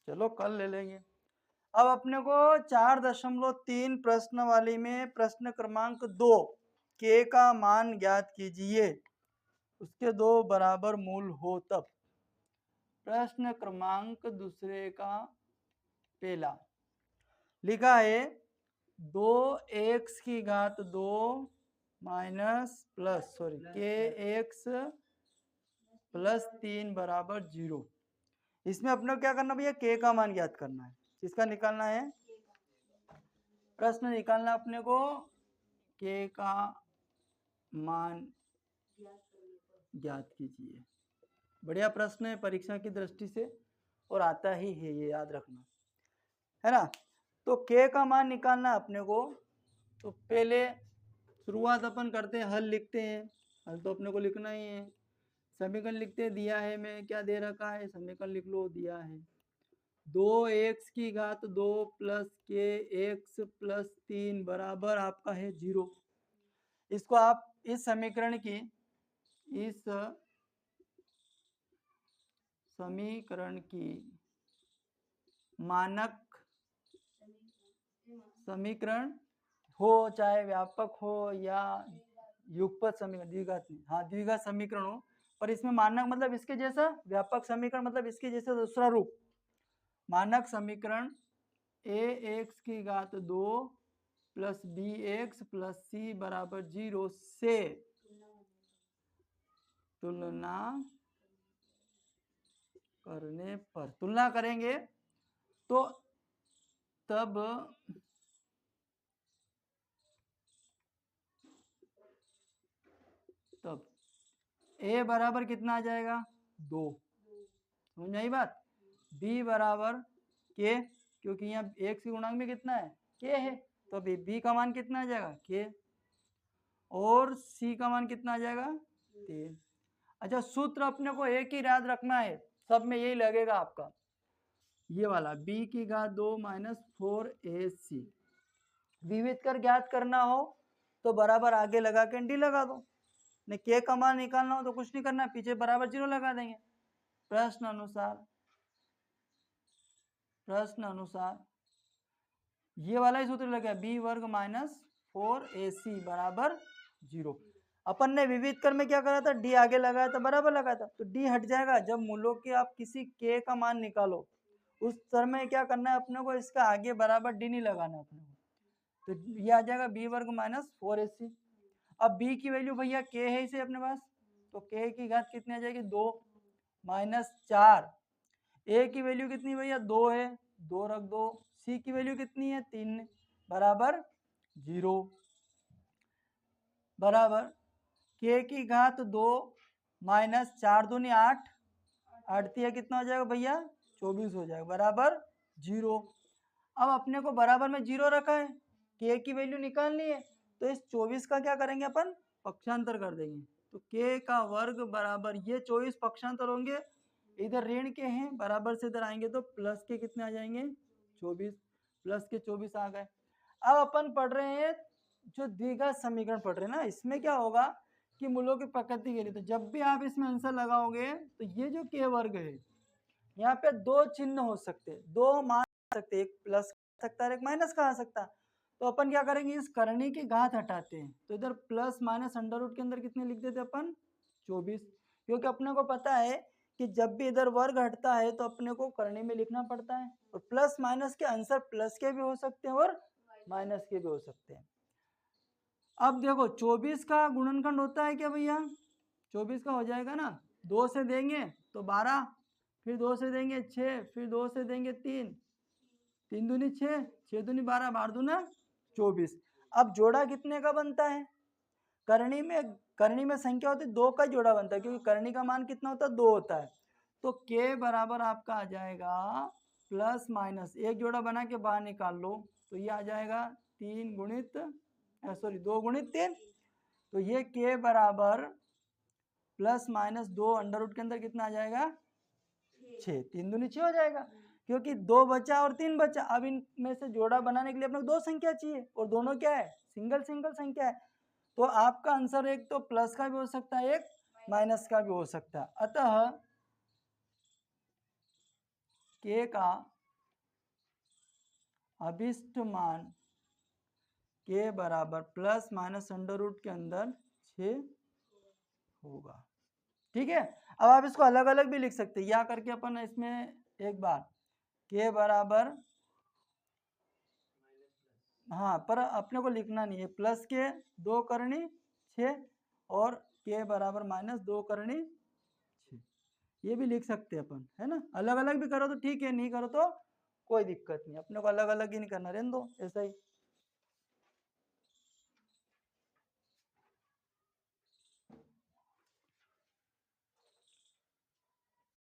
चलो कल ले लेंगे। अब अपने को 4.3 प्रश्न वाली में प्रश्न क्रमांक 2 के का मान ज्ञात कीजिए, उसके दो बराबर मूल हो तब। प्रश्न क्रमांक दूसरे का पहला लिखा है 2 माइनस प्लस के एक्स प्लस 3 बराबर 0। इसमें अपने को क्या करना भैया, के का मान ज्ञात करना है। किसका निकालना है, प्रश्न निकालना अपने को के का मान ज्ञात कीजिए। बढ़िया प्रश्न है परीक्षा की दृष्टि से, और आता ही है, ये याद रखना है ना। तो के का मान निकालना है अपने को। तो पहले शुरुआत अपन करते हैं, हल लिखते हैं। हल तो अपने को लिखना ही है। समीकरण लिखते हैं, दिया है मैं क्या दे रखा है, समीकरण लिख लो, दिया है 2 प्लस के एक्स प्लस 3 बराबर आपका है 0। इसको आप इस समीकरण की मानक समीकरण हो, चाहे व्यापक हो या युगपत समीकरण, द्विघात नहीं, हाँ द्विघात समीकरण हो, पर इसमें मानक मतलब इसके जैसा, व्यापक समीकरण मतलब इसके जैसा दूसरा रूप। मानक समीकरण a(2) plus bx plus c बराबर 0 से तुलना करने पर, तुलना करेंगे तो तब a बराबर कितना आ जाएगा 2, समझ आई बात। b बराबर k, क्योंकि यहाँ x के गुणांक में कितना है, k है, तो अभी b का मान कितना आ जाएगा k, और c का मान कितना आ जाएगा 3। अच्छा, सूत्र अपने को एक ही याद रखना है, सब में यही लगेगा आपका, ये वाला b2 माइनस 4ac। विविध कर ज्ञात करना हो तो बराबर आगे लगा के डी लगा दो, नहीं के का मान निकालना हो तो कुछ नहीं करना, पीछे बराबर 0 लगा देंगे। प्रश्न अनुसार ये वाला ही सूत्र लगा, बी वर्ग माइनस 4ac बराबर 0। अपन ने विविध कर में क्या करा था, डी आगे लगाया था, बराबर लगाया था, तो डी हट जाएगा। जब मूलों के आप किसी के का मान निकालो उस समय क्या करना है अपने को, इसका आगे बराबर डी नहीं लगाना अपने को, तो ये आ जाएगा बी वर्ग माइनस 4ac। अब b की वैल्यू भैया k है इसे अपने पास, तो k की घात कितनी आ जाएगी 2 माइनस 4। a की वैल्यू कितनी भैया 2 है, 2 रख दो। c की वैल्यू कितनी है 3 बराबर 0, बराबर k की घात 2 माइनस 4 दूनी 8, 8 तिया कितना हो जाएगा भैया 24 हो जाएगा, बराबर 0। अब अपने को बराबर में 0 रखा है, k की वैल्यू निकालनी है, तो इस 24 का क्या करेंगे अपन, पक्षांतर कर देंगे। तो k का वर्ग बराबर, ये 24 पक्षांतर होंगे, इधर ऋण के हैं, बराबर से इधर आएंगे तो प्लस के कितने आ जाएंगे 24, प्लस के 24 आ गए। अब अपन पढ़ रहे हैं जो द्विघात समीकरण पढ़ रहे हैं ना, इसमें क्या होगा कि मूलों की प्रकृति के लिए, तो जब भी आप इसमें आंसर लगाओगे तो ये जो k वर्ग है, यहाँ पे दो चिन्ह हो सकते हैं, दो मान सकते, एक प्लस सकता है एक माइनस का आ सकता है। तो अपन क्या करेंगे, इस करनी की घात हटाते हैं, तो इधर प्लस माइनस अंडर रूट के अंदर कितने लिख देते अपन 24, क्योंकि अपने को पता है कि जब भी इधर वर्ग हटता है तो अपने को करनी में लिखना पड़ता है, और प्लस माइनस के आंसर प्लस के भी हो सकते हैं और माइनस के भी हो सकते हैं। अब देखो 24 का गुणनखंड होता है क्या भैया, 24 का हो जाएगा ना, 2 से देंगे तो 12, फिर 2 से देंगे 6, फिर 2 से देंगे 3, 3 दूनी 6, 6 दूनी 12, 12 दूना 24। अब जोड़ा कितने का बनता है, करनी में संख्या होती है 2 का जोड़ा बनता है, क्योंकि करनी का मान कितना होता है 2 होता है। तो k बराबर आपका आ जाएगा प्लस माइनस, एक जोड़ा बना के बाहर निकाल लो, तो ये आ जाएगा 3 गुणित 2 गुणित 3, तो ये k बराबर प्लस माइनस 2 अंडर रूट के अंदर कितना आ जाएगा 6, 3 दूनी 6 हो जाएगा, क्योंकि 2 बचा और 3 बचा। अब इनमें से जोड़ा बनाने के लिए अपने को 2 संख्या चाहिए, और दोनों क्या है सिंगल संख्या है, तो आपका आंसर एक तो प्लस का भी हो सकता है, एक माइनस का भी हो सकता है। अतः k का अभिष्ट मान के बराबर प्लस माइनस अंडर रूट के अंदर 6 होगा। ठीक है, अब आप इसको अलग अलग भी लिख सकते हैं, या करके अपन इसमें एक बार के बराबर, हाँ पर अपने को लिखना नहीं है, प्लस के 2 करनी 6 और के बराबर माइनस 2 करनी 6, ये भी लिख सकते हैं अपन, है ना। अलग अलग भी करो तो ठीक है, नहीं करो तो कोई दिक्कत नहीं, अपने को अलग अलग ही नहीं करना, रहने दो ऐसा ही।